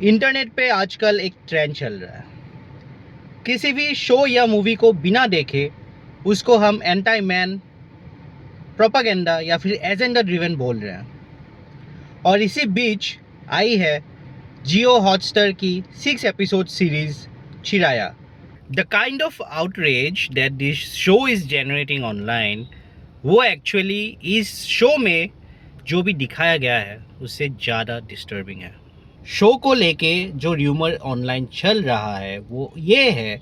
Internet पे आजकल एक ट्रेंड चल रहा है। किसी भी शो या मूवी को बिना देखे उसको हम एंटी मैन, प्रोपागेंडा या फिर एजेंडा ड्रिवन बोल रहे हैं। और इसी बीच आई है जियो हॉटस्टार की 6 episode series Chiraiya. The kind of outrage that this show is generating online, वो एक्चुअली इस शो में जो भी दिखाया गया है उससे ज़्यादा डिस्टर्बिंग है। शो को लेके जो र्यूमर ऑनलाइन चल रहा है वो ये है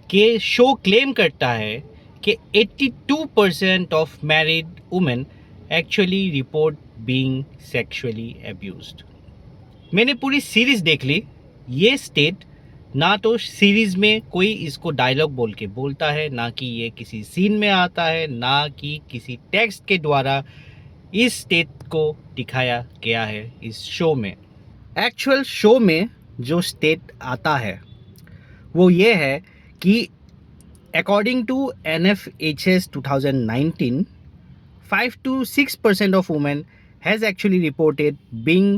कि शो क्लेम करता है कि 82% of married women actually report being sexually abused. मैंने पूरी सीरीज देख ली। ये स्टेट ना तो सीरीज में कोई इसको डायलॉग बोल के बोलता है, ना कि ये किसी सीन में आता है, ना कि किसी टेक्स्ट के द्वारा इस स्टेट को दिखाया गया है इस शो में। एक्चुअल शो में जो स्टेट आता है वो ये है कि according to NFHS 2019, 5 to 6% of women has actually reported being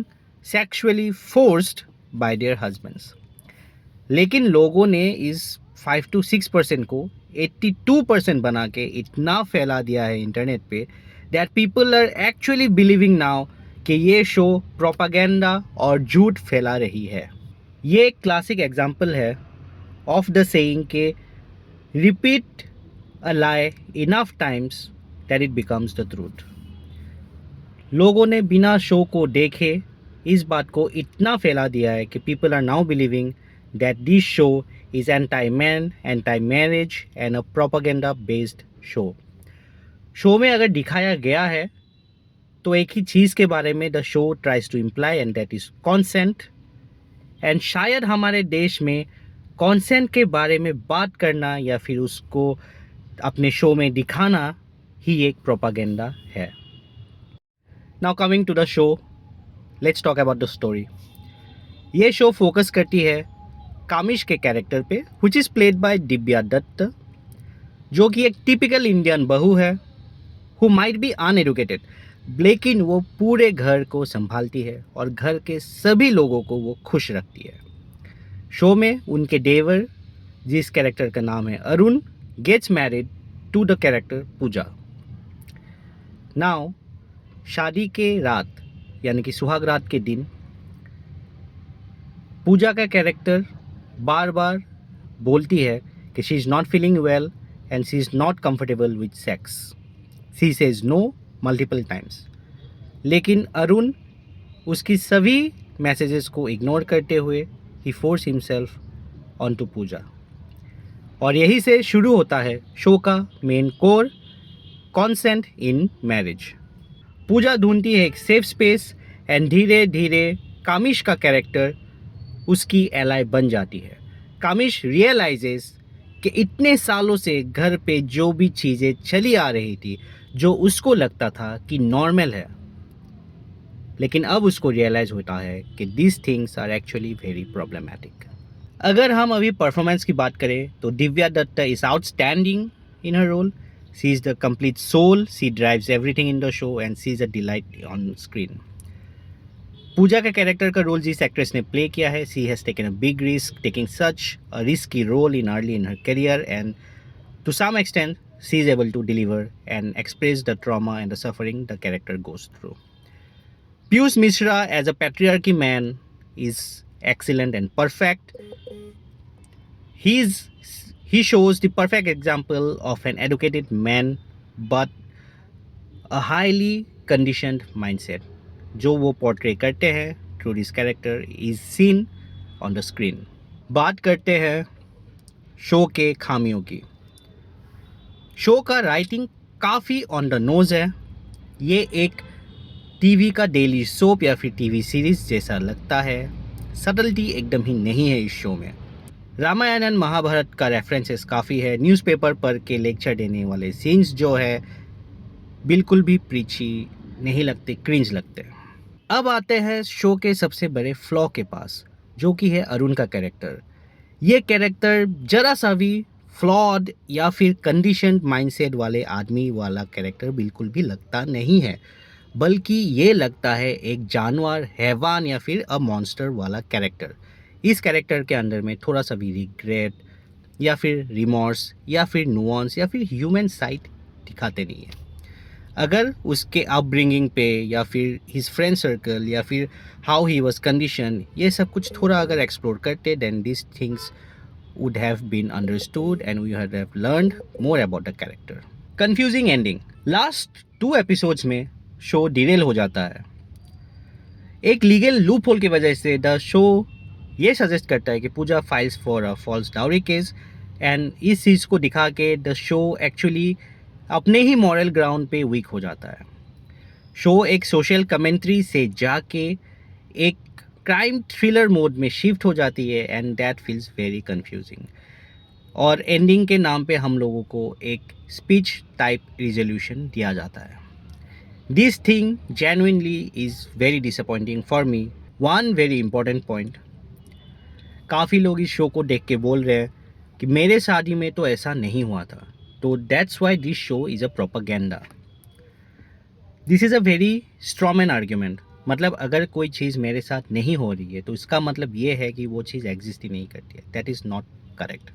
sexually forced by their husbands. लेकिन लोगों ने इस 5 to 6% को 82% बना के इतना फैला दिया है इंटरनेट पे that people are actually believing now कि ये शो प्रोपागेंडा और झूठ फैला रही है। ये एक क्लासिक एग्जाम्पल है ऑफ द सेइंग के repeat a lie enough times that it becomes the truth. लोगों ने बिना शो को देखे इस बात को इतना फैला दिया है कि people are now believing that this show is anti man, anti marriage and a propaganda based show. Show में अगर दिखाया गया है तो एक ही चीज़ के बारे में the show tries to imply and that is consent. And शायद हमारे देश में कॉन्सेंट के बारे में बात करना या फिर उसको अपने शो में दिखाना ही एक प्रोपागेंडा है। Now coming to the show, let's talk about the story. ये शो फोकस करती है कामिश के कैरेक्टर पे, which is played by Divya Dutta, जो कि एक टिपिकल इंडियन बहू है हु माइट बी अनएडुकेटेड, लेकिन वो पूरे घर को संभालती है और घर के सभी लोगों को वो खुश रखती है। शो में उनके देवर, जिस कैरेक्टर का नाम है Arun, gets married to the character Pooja. Now शादी के रात यानी कि सुहाग रात के दिन पूजा का कैरेक्टर बार बार बोलती है कि she is not feeling well and she is not comfortable with sex. She says no multiple times. लेकिन अरुण उसकी सभी मैसेजेस को इग्नोर करते हुए ही force himself on to Pooja. और यही से शुरू होता है शो का main core, consent in marriage. Pooja ढूंढती है एक सेफ स्पेस एंड धीरे धीरे कामिश का कैरेक्टर उसकी एलाई बन जाती है। कामिश रियलाइजेस कि इतने सालों से घर पे जो भी चीज़ें चली आ रही थी, जो उसको लगता था कि नॉर्मल है, लेकिन अब उसको रियलाइज़ होता है कि this things are actually very problematic. अगर हम अभी परफॉर्मेंस की बात करें तो Divya Dutta is outstanding in her role. She is the complete soul, she drives everything in the show and she is a delight on screen. Pooja का कैरेक्टर का role जिस एक्ट्रेस ने प्ले किया है, she has taken a big risk taking such a risky role in early in her career and to some extent she is able to deliver and express the trauma and the suffering the character goes through. Piyush Mishra as a patriarchy man is excellent and perfect. He shows the perfect example of an educated man but a highly conditioned mindset. जो वो portray करते हैं through this character is seen on the screen. बात करते हैं show के खामियों की। शो का राइटिंग काफ़ी ऑन द नोज़ है। ये एक टीवी का डेली सोप या फिर टीवी सीरीज़ जैसा लगता है। सटलिटी एकदम ही नहीं है इस शो में। रामायण एंड महाभारत का रेफरेंसेस काफ़ी है। न्यूज़पेपर पर के लेक्चर देने वाले सीन्स जो है बिल्कुल भी प्रीची नहीं लगते, क्रिंज लगते। अब आते हैं शो के सबसे बड़े फ्लॉ के पास, जो कि है अरुण का कैरेक्टर। ये कैरेक्टर जरा सा भी फ्लॉड या फिर कंडीशनड माइंडसेट वाले आदमी वाला कैरेक्टर बिल्कुल भी लगता नहीं है। बल्कि ये लगता है एक जानवर, हैवान या फिर अ मॉन्स्टर वाला कैरेक्टर। इस कैरेक्टर के अंदर में थोड़ा सा भी रिग्रेट या फिर रिमॉर्स या फिर नुआंस या फिर ह्यूमन साइड दिखाते नहीं है। अगर उसके अपब्रिंगिंग पे या फिर हिज फ्रेंड सर्कल या फिर हाउ ही वाज कंडीशन, ये सब कुछ थोड़ा अगर एक्सप्लोर करते, then this things would have been understood and we would have learned more about the character. Confusing ending. Last 2 episodes में शो डिरेल हो जाता है। एक लीगल लूप होल की वजह से द शो ये सजेस्ट करता है कि Pooja files for a false dowry case, and इस चीज़ को दिखा के द शो एक्चुअली अपने ही मॉरल ग्राउंड पे वीक हो जाता है। शो एक सोशल कमेंट्री से जाके एक क्राइम थ्रिलर मोड में शिफ्ट हो जाती है, and that feels very confusing. और एंडिंग के नाम पे हम लोगों को एक स्पीच टाइप रिजोल्यूशन दिया जाता है। This thing genuinely is very disappointing for me. One very important point, काफ़ी लोग इस शो को देख के बोल रहे हैं कि मेरे शादी में तो ऐसा नहीं हुआ था, तो that's why this show is a propaganda. This is a very straw man argument. मतलब अगर कोई चीज़ मेरे साथ नहीं हो रही है तो इसका मतलब ये है कि वो चीज़ एग्जिस्ट ही नहीं करती है। That is not correct.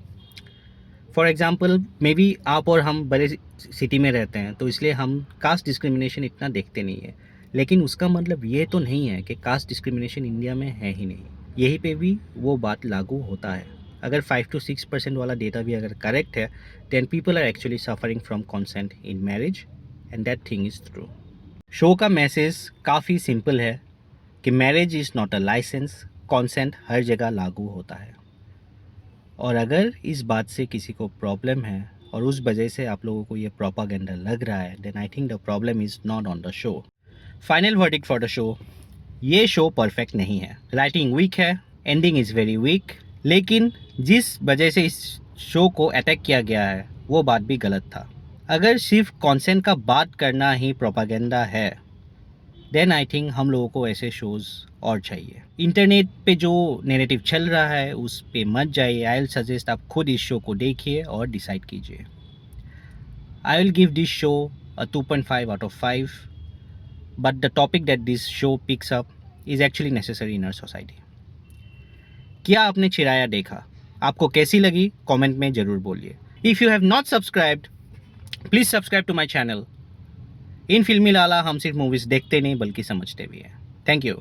For example, may be आप और हम बड़े सिटी में रहते हैं तो इसलिए हम कास्ट डिस्क्रिमिनेशन इतना देखते नहीं है, लेकिन उसका मतलब ये तो नहीं है कि कास्ट डिस्क्रिमिनेशन इंडिया में है ही नहीं। यहीं पे भी वो बात लागू होता है। अगर 5 to 6% वाला डेटा भी अगर करेक्ट है, then people are actually suffering from consent in marriage, and that thing is true. Show का मैसेज काफ़ी सिंपल है कि marriage is not a licence, consent हर जगह लागू होता है। और अगर इस बात से किसी को प्रॉब्लम है और उस वजह से आप लोगों को ये प्रोपागेंडा लग रहा है, then I think the problem is not on the show. Final verdict for the show, ये शो परफेक्ट नहीं है। राइटिंग वीक है, एंडिंग इज़ वेरी वीक, लेकिन जिस वजह से इस शो को अटैक किया गया है वो बात भी गलत था। अगर सिर्फ कॉन्सेंट का बात करना ही प्रोपागेंडा है, देन आई थिंक हम लोगों को ऐसे शोज़ और चाहिए। इंटरनेट पे जो नैरेटिव चल रहा है उस पे मत जाइए। आई विल सजेस्ट आप खुद इस शो को देखिए और डिसाइड कीजिए। I will give this show a 2.5 out of 5, but the topic that this show picks up is actually necessary in our society. क्या आपने चिराया देखा? आपको कैसी लगी? कमेंट में ज़रूर बोलिए। If you have not subscribed, please subscribe to my channel. In Filmi Lala हम सिर्फ मूवीज़ देखते नहीं बल्कि समझते भी हैं। Thank you.